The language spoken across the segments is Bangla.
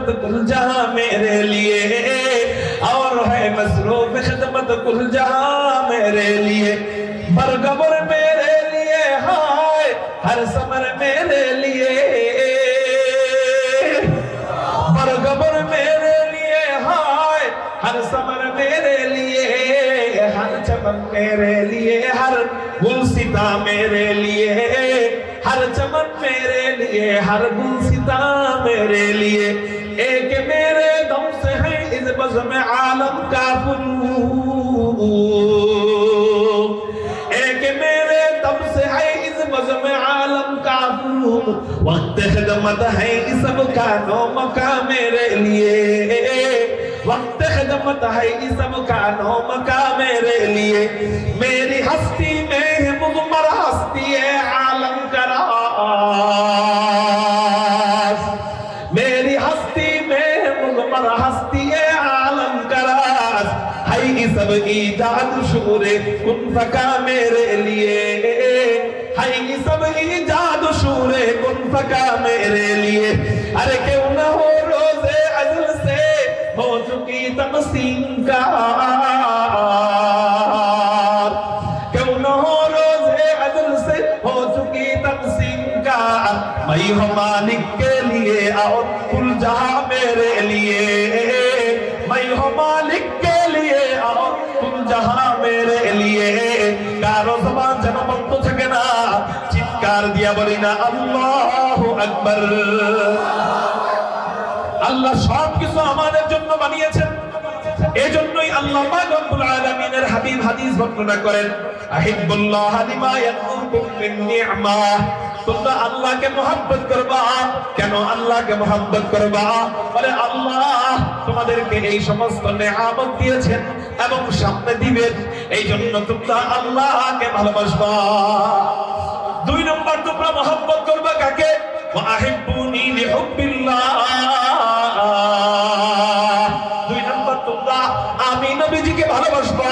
खिदमत कुल जहां मेरे लिए, और है मसरूफ खिदमत कुल जहां मेरे लिए। बरगबर मेरे लिए हाय, हर समर मेरे लिए, बरगबर मेरे लिए हाय, हर समर मेरे लिए, हर चमन मेरे लिए, हर गुलसिता मेरे लिए, हर चमन मेरे लिए, हर गुलसिता मेरे लिए। एक मेरे दम से है इस बज़्म आलम का फुरूर, एक मेरे दम से है इस बज़्म आलम का फुरूर। वक्त खिदमत है इस सब का नौमका मेरे लिए, वक्त खिदमत है इस सब का नौमका मेरे लिए। मेरी हस्ती में है मुज़म्मर हस्ती है आलम का राज, मेरी हस्ती में है मुज़म्मर हस्ती है आलम का राज। है ये सब ईजाद शूरे कुन फका मेरे लिए, है ये सब ईजाद शूरे कुन फका मेरे लिए। अरे क्यों न हो रोज़े अज़ल से हो चुकी तक़सीम का, क्यों न हो रोज़े अज़ल से हो चुकी तक़सीम का। मैं हूँ मालिक के लिए और कुल जहां मेरे लिए, मैं हूँ मालिक के लिए और कुल जहां मेरे लिए। कारो ज़बान যেন বন্ধ থাকে না, চিৎকার দিয়া বলি না আল্লাহু আকবার। আল্লাহ সব কিছু আমাদের জন্য বানিয়েছেন, এজন্যই আল্লাহ পাক রব্বুল আলামিনের হাবিব হাদিস বর্ণনা করেন, আহিবুল্লাহ লিমা ইয়াকুম মিন নি'মা। তোমরা আল্লাহকে মহব্বত করবা, কেন আল্লাহকে মহব্বত করবা? বলে আল্লাহ তোমাদেরকে এই সমস্ত নেয়ামত দিয়েছেন এবং সামনে দিবেন, এই জন্য তোমরা আল্লাহকে ভালোবাসবা। দুই নম্বর তোমরা মহব্বত করবা কাকে? ওয়া আহিব্বুনি লিহুব্বিল্লাহ। দুই নম্বর তোমরা আমি নবীজিকে ভালোবাসবা,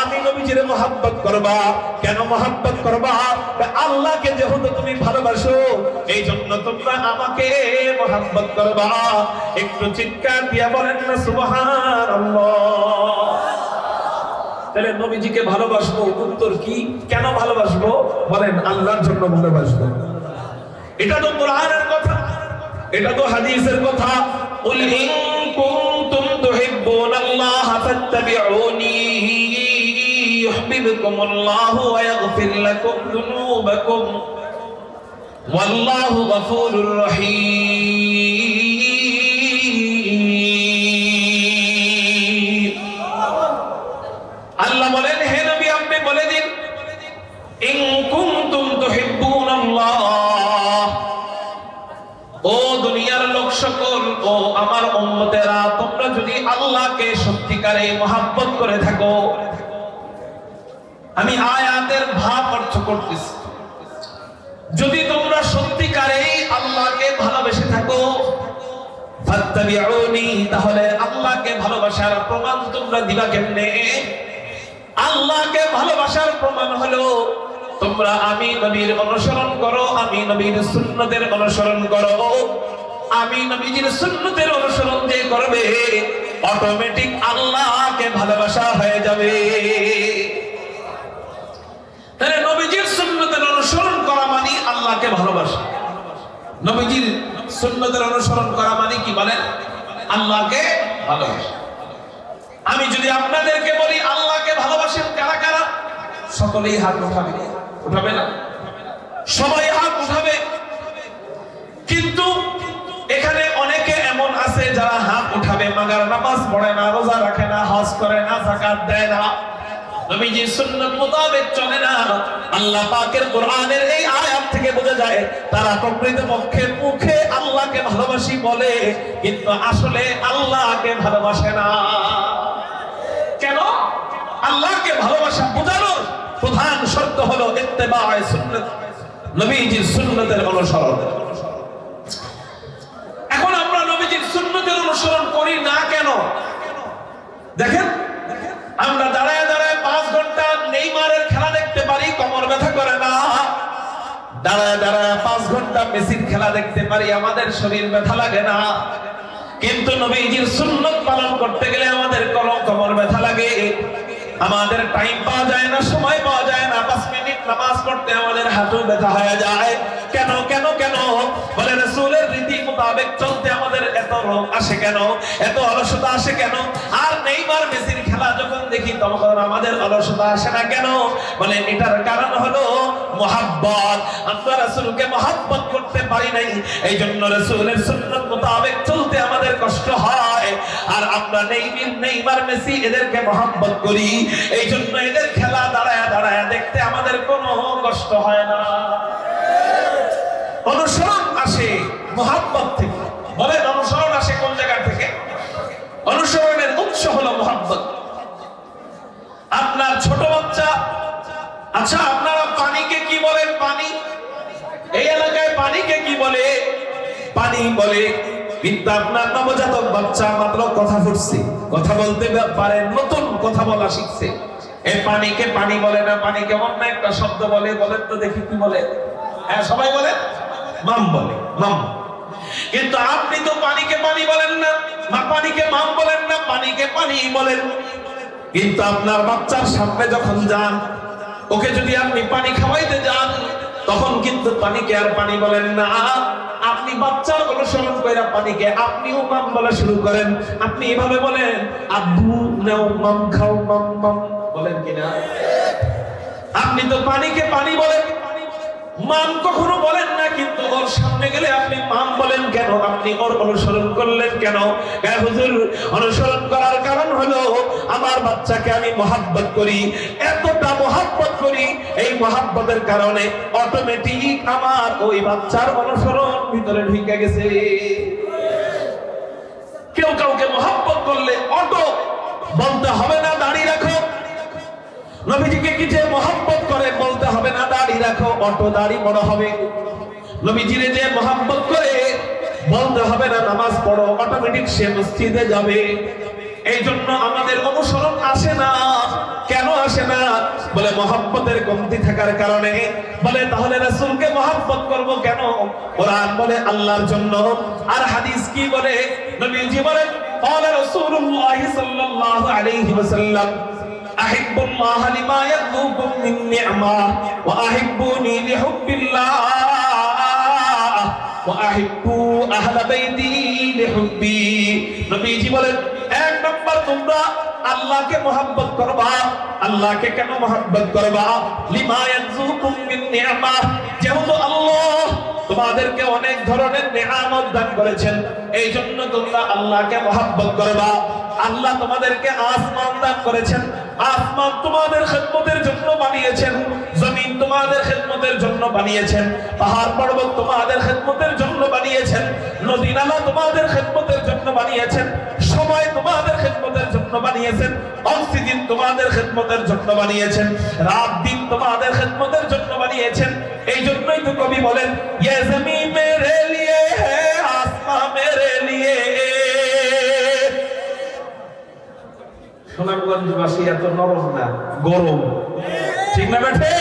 আমি নবীজির মহব্বত করবা। কেন মহব্বত করবা? আল্লাহকে যেহেতু তুমি ভালোবাসো, এই জন্য তোমরা আমাকে মহব্বত করবা। একটু চিৎকার দিয়া বলেন না সুবহানাল্লাহ। তাহলে নবীজিকে ভালোবাসবো, উত্তর কি? কেন ভালোবাসবো? বলেন আল্লাহর জন্য ভালোবাসবো। এটা তো কোরআনের কথা, এটা তো হাদিসের কথা। কুল ইন কুনতুম তুহিব্বুনাল্লাহা ফাত্তাবিউনি ইউহিব্বুকুমুল্লাহু ওয়া ইয়াগফির লাকুম যুনুবাকুম ওয়াল্লাহু গফুরুর রহিম। আল্লাহ বলেন, হে নবী আপনি বলে দিন, ইন কুনতুম তুহিব্বুনাল্লাহ, ও দুনিয়ার লোক সকল, ও আমার উম্মতেরা, তোমরা যদি আল্লাহকে সত্যিকারে মহব্বত করে থাকো। আমি আয়াতের ভাব অর্থ করতেছি, যদি তোমরা সত্যিকারে আল্লাহকে ভালোবেসে থাকো, ফাত্তাবিউনি, তাহলে আল্লাহকে ভালোবাসার প্রমাণ তোমরা দিবা কেমনে? আল্লাহকে ভালোবাসার প্রমাণ হলো তোমরা আমি নবীর অনুসরণ করো, আমি নবীর সুন্নতের অনুসরণ করো। আমি নবীর সুন্নতের অনুসরণ যে করবে, অটোমেটিক আল্লাহকে ভালোবাসা হয়ে যাবে। তাহলে নবীজির সুন্নতের অনুসরণ করা মানে আল্লাহকে ভালোবাসা। নবীজির সুন্নতের অনুসরণ করা মানে কি বলেন? আল্লাহকে ভালোবাসা। আমি যদি আপনাদেরকে বলি আল্লাহকে ভালোবাসেন কারা কারা, সকলেই হাত উঠাবে, উঠাবে না? সবাই হাত উঠাবে। কিন্তু এখানে অনেকে এমন আছে যারা হাত উঠাবে মাগার নামাজ পড়ে না, রোজা রাখে না, হজ করে না, যাকাত দেয় না, নবীজির সুন্নাত মোতাবেক চলে না। আল্লাহ পাকের কোরআনের এই আয়াত থেকে বোঝা যায় তারা প্রকৃতপক্ষে মুখে আল্লাহকে ভালোবাসি বলে, কিন্তু আসলে আল্লাহকে ভালোবাসে না। কেন? আল্লাহকে ভালোবাসা বোঝানোর প্রধান শর্ত হলো ইত্তেবায়ে সুন্নাত, নবীজির সুন্নতের অনুসরণ। এখন আমরা নবীজির সুন্নতের অনুসরণ করি না কেন? দেখেন, আমরা দাঁড়ায় দাঁড়ায় 5 ঘন্টা নেইমারের খেলা দেখতে পারি, কোমর ব্যথা করে না। দাঁড়ায় দাঁড়ায় 5 ঘন্টা মেসির খেলা দেখতে পারি, আমাদের শরীর ব্যথা লাগে না। কিন্তু নবীজির সুন্নাত পালন করতে গেলে আমাদের কোমর ব্যথা লাগে, আমাদের টাইম পাওয়া যায় না, সময় পাওয়া যায় না, 5 মিনিট নামাজ পড়তে আমাদের হাঁটু ব্যথা হয়ে যায়। কেন কেন কেন? বলে রাসূলের রীতি মোতাবেক চলতে আমাদের এত রোগ আসে কেন, এত অলসতা আসে কেন? আর নেইমার মেসির খেলা যখন দেখি তখন আমাদের অলসতা আসে না কেন? বলে এটার কারণ হলো মুহাব্বত। আমরা রাসূলকে মুহাব্বত করতে পারি নাই, এই জন্য রাসূলের সুন্নাত মোতাবেক চলতে আমাদের কষ্ট হয়। আর আমরা নেইমার মেসি এদেরকে মুহাব্বত করি, এই জন্য এদের খেলা দাঁড়ায় দাঁড়ায় দেখতে আমাদের কোনো কষ্ট হয় না। অনুসরণ আসে মুহাব্বত থেকে। বলেন অনুসরণ আসে কোন জায়গা থেকে? অনুসরণের উৎস হলো মুহাব্বত। আপনার ছোট বাচ্চা, আচ্ছা আপনারা পানিকে কি বলেন? পানি, এই এলাকায় পানিকে কি বলে? পানি বলে। কিন্তু আপনার নবজাতক বাচ্চা মাত্র কথা ফুটছে, কথা বলতে পারে, নতুন কথা বলা শিখছে, এই পানিকে পানি বলে না, পানিকে অন্য একটা শব্দ বলে। বলেন তো দেখি কি বলে? হ্যাঁ সবাই বলে মাম বলে, মাম। কিন্তু আপনি তো পানিকে পানি বলেন না, পানিকে মাম বলেন না, পানিকে পানি বলেন। কিন্তু আপনার বাচ্চার সামনে যখন যান, ওকে যদি আপনি পানি খাওয়াইতে যান, তখন কিন্তু পানিকে আর পানি বলেন না। আপনি বাচ্চার অনুসরণ করে পানিকে আপনিও মাম বলা শুরু করেন। আপনি এভাবে বলেন, আব্বু নাও মাম খাও, মাম মাম বলেন কিনা? আপনি তো পানিকে পানি বলেন, মাম কখনো বলেন না। কিন্তু ওর সামনে গেলে আপনি মাম বলেন কেন? আপনি ওর অনুসরণ করলেন কেন? হুজুর অনুসরণ করার কারণ হলো আমার বাচ্চাকে আমি মুহাব্বত করি, এতটা মুহাব্বত করি, এই মুহাব্বতের কারণে অটোমেটিক আমার ওই বাচ্চার অনুসরণ ভিতরে ঢুকে গেছে। কেউ কাউকে মুহাব্বত করলে অটো বলতে হবে না দাড়ি রাখো। নবীজিকে কি যে মুহাব্বত করে বলতে হবে না দাড়ি রাখো, অটো দাড়ি বড় হবে। নবীজিরে যে মুহাব্বত করে বলতে হবে না নামাজ পড়ো, অটোমেটিক সে মসজিদে যাবে। এই জন্য আমাদের অনুসরণ আসে না। কেন আসে না? বলে মুহাব্বতের কমতি থাকার কারণে। বলে তাহলে রাসূলকে মুহাব্বত করব কেন? কোরআন বলে আল্লাহর জন্য, আর হাদিস কি বলে? নবীজি বলেন قال رسول الله صلى الله عليه وسلم أحب الله لما يذوبكم من نعمة وأحبوني لحب الله وأحبوا أهل بيتي لحبي। নবীজি বলেন এক নাম্বার তোমরা আল্লাহকে মুহাব্বত করবা। আল্লাহকে কেন মুহাব্বত করবা? লিমা ইয়াযুকুম মিন নি'মা, যেহেতু আল্লাহ তোমাদেরকে অনেক ধরনের নিয়ামত দান করেছেন, এই জন্য তোমরা আল্লাহকে মুহাব্বত করবা। আল্লাহ তোমাদেরকে আসমান দান করেছেন, আসমান তোমাদের খিদমতের জন্য বানিয়েছেন, জমিন তোমাদের খিদমতের জন্য বানিয়েছেন, পাহাড় পর্বত তোমাদের খিদমতের জন্য বানিয়েছেন, নদী নালা তোমাদের খিদমতের জন্য বানিয়েছেন, সময় তোমাদের খিদমতের জন্য বানিয়েছেন, অক্সিজেন তোমাদের খিদমতের জন্য বানিয়েছেন, রাত দিন তোমাদের খিদমতের জন্য বানিয়েছেন। এই জন্যই তো কবি বলেন ये ज़मीन मेरे लिए है आसमां मेरे लिए। সুনামগঞ্জবাসী এত নরম না, গরম, ঠিক না বেঠে?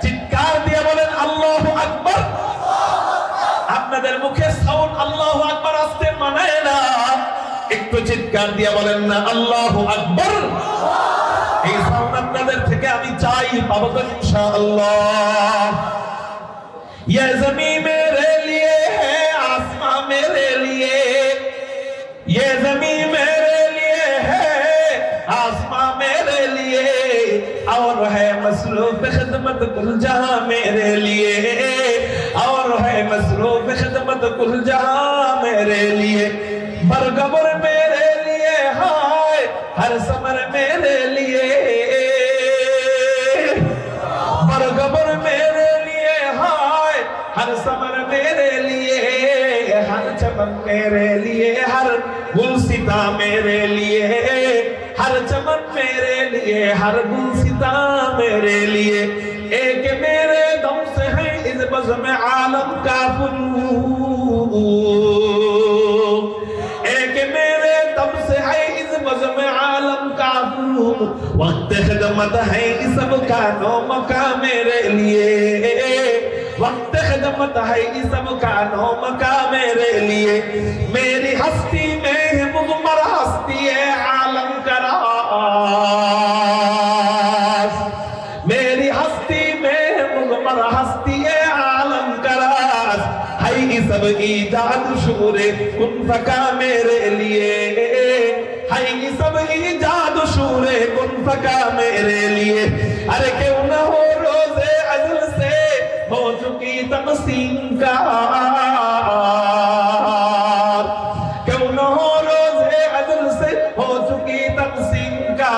চিৎকার দিয়ে বলেন আল্লাহু আকবার। আপনাদের মুখে সাউন্ড আল্লাহু আকবার আসতে মানায় না, একটু চিৎকার দিয়ে বলেন না আল্লাহু আকবার। এই সাউন্ড আপনাদের থেকে আমি চাই, পাবো তো ইনশাআল্লাহ। ये ज़मीन मेरे लिए है आसमां मेरे लिए, ये ज़मीन मेरे लिए है आसमां मेरे लिए, और है मसरूफ खिदमत कुल जहां मेरे लिए, और है मसरूफ खिदमत कुल जहां मेरे लिए, बरगबर मेरे लिए हाय हर समर मेरे लिए, बरगबर मेरे लिए हाय हर समर मेरे लिए, हर चमन मेरे लिए, हर गुलसिता मेरे लिए, हर चमन मेरे लिए, हर गुलसिता मेरे लिए, एक मेरे दम से है इस बज़्म आलम का फुरूर, एक मेरे दम से है इस बज़्म आलम का फुरूर, वक्त खिदमत है इस सब का नो मका मेरे लिए, वक्त खिदमत है इस सब का नो मका मेरे लिए, मेरी हस्ती ईजाद शूरे कुन फका मेरे लिए, हाय सब ईजाद शूरे कुन फका मेरे लिए। अरे क्यों न हो रोज़े अज़ल से हो चुकी तक़सीम का, क्यों न हो रोज़े अज़ल से हो चुकी तक़सीम का।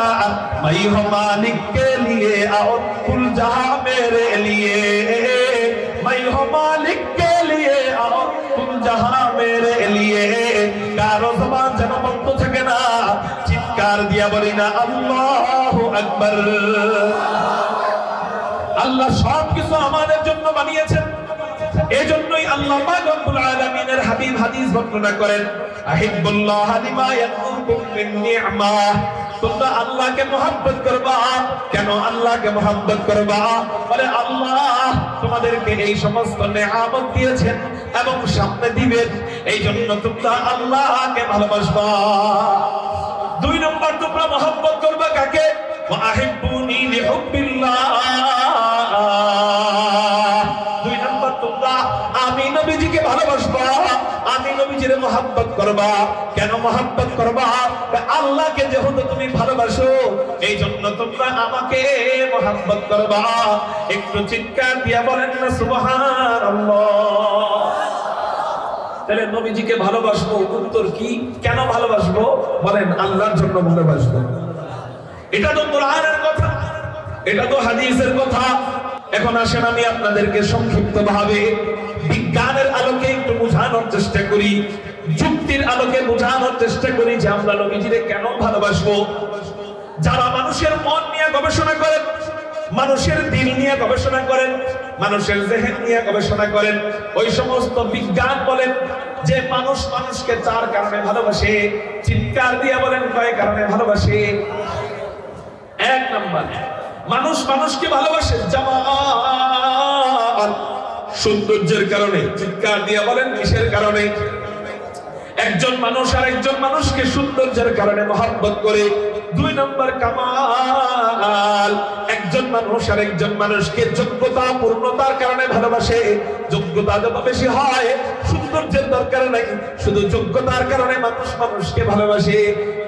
मैं हूँ मालिक के लिए और कुल जहां मेरे लिए, मैं हूँ मालिक के लिए और कुल जहां मेरे लिए। कारो ज़बान যেন বন্ধ থাকে না, চিৎকার দিয়া বলি না আল্লাহু আকবার। আল্লাহ সব কিছু আমাদের জন্য বানিয়েছেন, এজন্যই আল্লাহ পাক রব্বুল আলামিনের হাবিব হাদিস বর্ণনা করেন, আহিবুল্লাহ লিমা ইয়াকুম মিন নি'মা। তোমরা আল্লাহকে মহব্বত করবা, কেন আল্লাহকে মহব্বত করবা? বলে আল্লাহ তোমাদেরকে এই সমস্ত নেয়ামত দিয়েছেন এবং সামনে দিবেন, এই জন্য তোমরা আল্লাহকে ভালোবাসবা। দুই নম্বর তোমরা মহব্বত করবা কাকে? ওয়া আহিব্বুনি লিহুব্বিল্লাহ। দুই নম্বর তোমরা আমি নবীজিকে ভালোবাসবা, আমি নবীজির মহব্বত করবা। কেন মহব্বত করবা? আল্লাহকে যেহেতু তুমি ভালোবাসো, এই জন্য তোমরা আমাকে মহব্বত করবা। একটু চিৎকার দিয়া বলেন না সুবহানাল্লাহ। তাহলে নবীজিকে ভালোবাসবো, উত্তর কি? কেন ভালোবাসবো? বলেন আল্লাহর জন্য ভালোবাসবো। এটা তো কোরআনের কথা, এটা তো হাদিসের কথা। এখন আসেন আমি আপনাদেরকে সংক্ষিপ্ত ভাবে বিজ্ঞানের আলোকে একটু বোঝানোর চেষ্টা করি, যুক্তির আলোকে বোঝানোর চেষ্টা করি যে আমরা নবীজিকে কেন ভালোবাসবো। যারা মানুষের মন নিয়ে গবেষণা করেন, মানুষের দিল নিয়ে গবেষণা করেন, মানুষের জেহেন নিয়ে গবেষণা করেন, ওই সমস্ত বিজ্ঞান বলেন যে মানুষ মানুষকে চার কারণে ভালোবাসে। চিৎকার দিয়ে বলেন কয় কারণে ভালোবাসে? এক নাম্বার, মানুষ মানুষকে ভালোবাসে জামাল, সৌন্দর্যের কারণে। চিৎকার দিয়ে বলেন কিসের কারণে? একজন মানুষ আর একজন মানুষকে সৌন্দর্যের কারণে মহব্বত করে। দুই নম্বর কামাল, একজন মানুষ আর একজন মানুষকে যোগ্যতা পূর্ণতার কারণে ভালোবাসে। যোগ্যতা যত বেশি হয় সৌন্দর্যের দরকার নাই, শুধু যোগ্যতার কারণে মানুষ মানুষকে ভালোবাসে।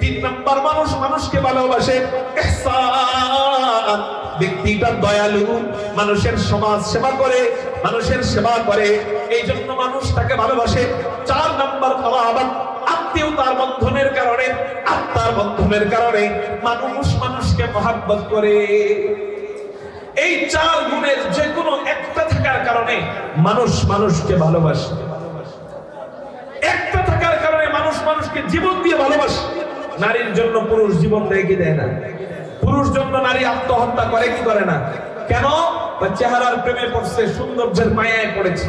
তিন নম্বর মানুষ মানুষকে ভালোবাসে ইহসান, ব্যক্তিটা দয়ালু, মানুষের সমাজ সেবা করে, মানুষের সেবা করে, এই জন্য মানুষ তাকে ভালোবাসে। চার নম্বর করাবাত, আত্মীয়তার বন্ধনের কারণে, আত্মার বন্ধনের কারণে মানুষ মানুষকে মহব্বত করে। এই চার গুণের যে কোনো একটা থাকার কারণে মানুষ মানুষকে ভালোবাসে। একটা থাকার কারণে মানুষ মানুষকে জীবন দিয়ে ভালোবাসে। নারীর জন্য পুরুষ জীবন দেয় কি দেয় না? পুরুষ জন্য নারী আত্মহত্যা করে কি করে না? কেন? চেহারার প্রেমে পড়ছে, সৌন্দর্যের মায়ায় পড়েছে।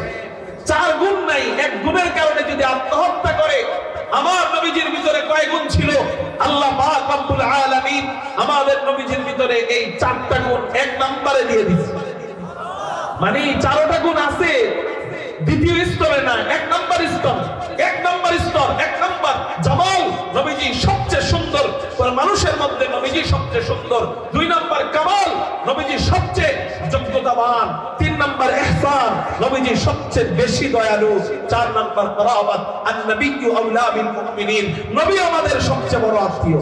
চার গুণ নাই, এক গুণের কারণে যদি আত্মহত্যা করে। আমার নবীজির ভিতরে কয় গুণ ছিল? আল্লাহ পাক রব্বুল আলামিন আমাদের নবীজির ভিতরে এই চারটা গুণ এক নম্বরে দিয়ে দিয়েছে। মানে চারটা গুণ আছে, দ্বিতীয় স্তরে না, এক নম্বর স্তর। এক নম্বর স্তর, এক নম্বর জামাল, নবীজি সবচেয়ে সুন্দর, মানুষের মধ্যে নবীজি সবচেয়ে সুন্দর। দুই নম্বর কামাল, নবীজি সবচেয়ে যোগ্যতাবান। তিন নম্বর ইহসান, নবীজি সবচেয়ে বেশি দয়ালু। চার নম্বর করাবাত, আন-নবিয়্যু আওলা বিল মুমিনিন, নবী আমাদের সবচেয়ে বড় আত্মীয়।